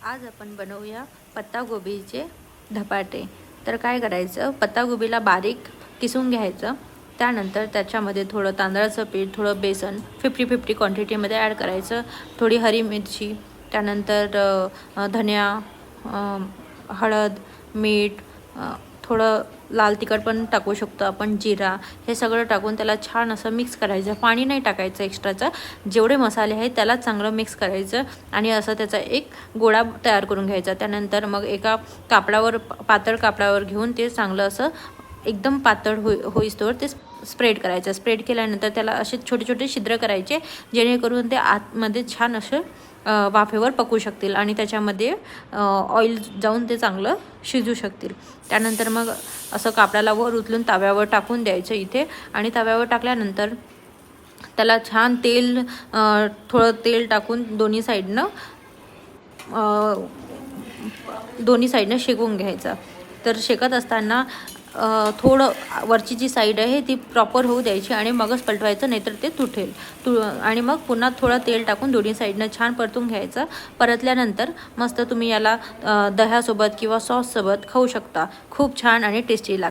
आज आपण बनवूया पत्तागोबीचे धपाटे। तर काय करायचं, पत्तागोबीला बारीक किसून घ्यायचं। त्यानंतर त्याच्यामध्ये थोडं तांदळाचं पीठ, थोडं बेसन 50-50 क्वांटिटीमध्ये ॲड करायचं। थोडी हरी मिरची, त्यानंतर धनिया, हळद, मीठ, थोडं लाल तिखट पण टाकू शकतो आपण, जिरा, हे सगळं टाकून त्याला छान असं मिक्स करायचं। पाणी नाही टाकायचं एक्स्ट्राचं, जेवढे मसाले आहेत त्याला चांगलं मिक्स करायचं आणि असं त्याचा एक गोळा तयार करून घ्यायचा। त्यानंतर मग एका कापडावर, पातळ कापडावर घेऊन ते चांगलं असं एकदम पातळ होईस्तोवर ते स्प्रेड करायचं। स्प्रेड केल्यानंतर त्याला असे छोटे छोटे छिद्र करायचे, जेणेकरून ते आतमध्ये छान असे वाफेवर पकू शकतील आणि त्याच्यामध्ये ऑइल जाऊन ते चांगलं शिजू शकतील। त्यानंतर मग असं कापडाला वर उचलून तव्यावर टाकून द्यायचं इथे, आणि तव्यावर टाकल्यानंतर त्याला छान तेल, थोडं तेल टाकून दोन्ही साईडनं शेकून घ्यायचा। तर शेकत असताना थोडं वरची जी साईड आहे ती प्रॉपर होऊ द्यायची आणि मगच पलटवायचं, नाहीतर ते तुटेल। आणि मग पुन्हा थोडं तेल टाकून दोन्ही साईडनं छान परतून घ्यायचं। परतल्यानंतर मस्त तुम्ही याला दह्यासोबत किंवा सॉससोबत खाऊ शकता। खूप छान आणि टेस्टी लागतं।